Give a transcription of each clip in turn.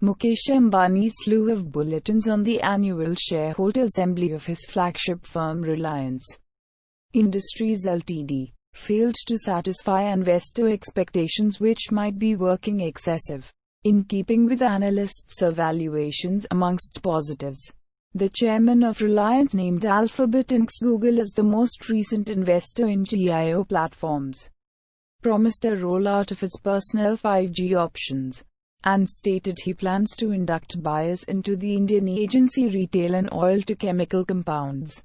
Mukesh Ambani's slew of bulletins on the annual shareholder assembly of his flagship firm Reliance Industries Ltd. failed to satisfy investor expectations, which might be working excessive, in keeping with analysts' evaluations. Amongst positives, the chairman of Reliance named Alphabet Inc.'s Google as the most recent investor in Jio Platforms, promised a rollout of its personal 5G options, and stated he plans to induct buyers into the Indian agency retail and oil-to-chemical compounds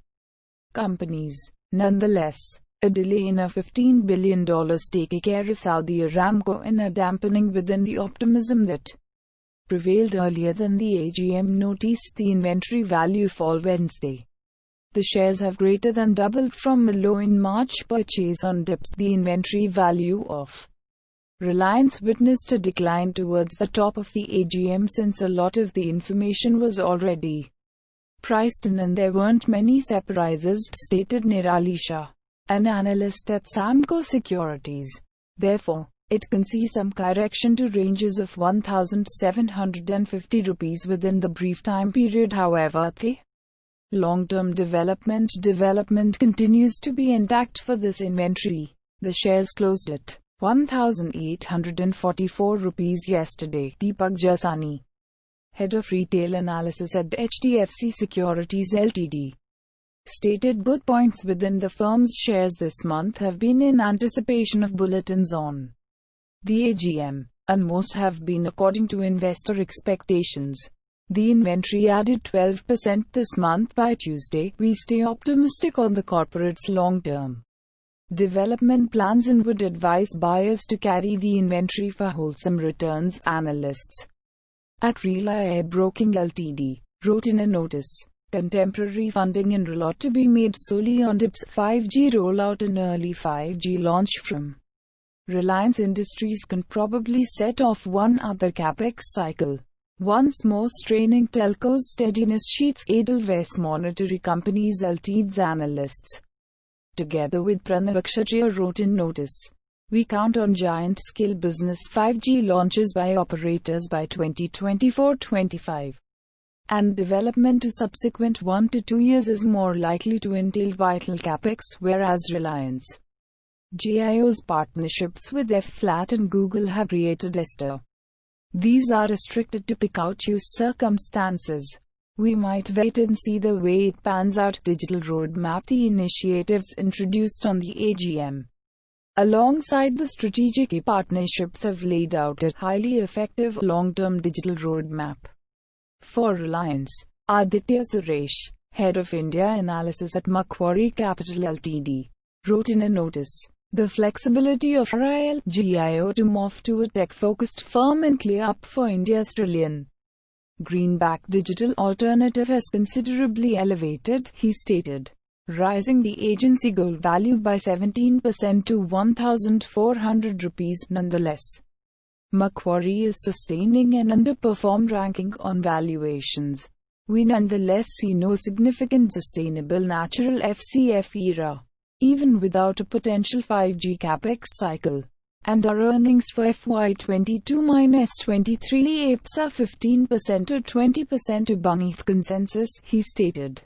companies. Nonetheless, a delay in a $15 billion takeover of Saudi Aramco and a dampening within the optimism that prevailed earlier than the AGM noticed the inventory value fall Wednesday. The shares have greater than doubled from a low in March purchase on dips. The inventory value of Reliance witnessed a decline towards the top of the AGM since a lot of the information was already priced in and there weren't many surprises, stated Nirali Shah, an analyst at Samco Securities. Therefore, it can see some correction to ranges of 1,750 rupees within the brief time period. However, the long-term development continues to be intact for this inventory. The shares closed at 1,844 rupees yesterday. Deepak Jasani, head of retail analysis at the HDFC Securities Ltd, stated good points within the firm's shares this month have been in anticipation of bulletins on the AGM, and most have been according to investor expectations. The inventory added 12% this month. By Tuesday, we stay optimistic on the corporate's long-term development plans and would advise buyers to carry the inventory for wholesome returns. Analysts at Religare Broking Ltd. wrote in a notice, contemporary funding and rollout to be made solely on dips. 5G rollout and early 5G launch from Reliance Industries can probably set off one other capex cycle, once more straining telcos' steadiness, sheets Edelweiss Monetary Companies Ltd's analysts, together with Pranav Kshatriya, wrote in notice. We count on giant-scale business 5G launches by operators by 2024-25. And development to subsequent 1 to 2 years is more likely to entail vital capex, whereas Reliance JIO's partnerships with F-Flat and Google have created ester. These are restricted to pick-out use circumstances. We might wait and see the way it pans out. Digital RoadmapThe initiatives introduced on the AGM, alongside the strategic partnerships, have laid out a highly effective long-term digital roadmap for Reliance. Aditya Suresh, head of India analysis at Macquarie Capital Ltd, wrote in a notice, the flexibility of RIL JIO to morph to a tech-focused firm and clear up for India's trillion greenback digital alternative has considerably elevated, he stated, rising the agency goal value by 17% to 1,400 rupees. Nonetheless, Macquarie is sustaining an underperformed ranking on valuations. We nonetheless see no significant sustainable natural FCF era, even without a potential 5G capex cycle. And our earnings for FY22-23 apes are 15% or 20% beneath consensus, he stated.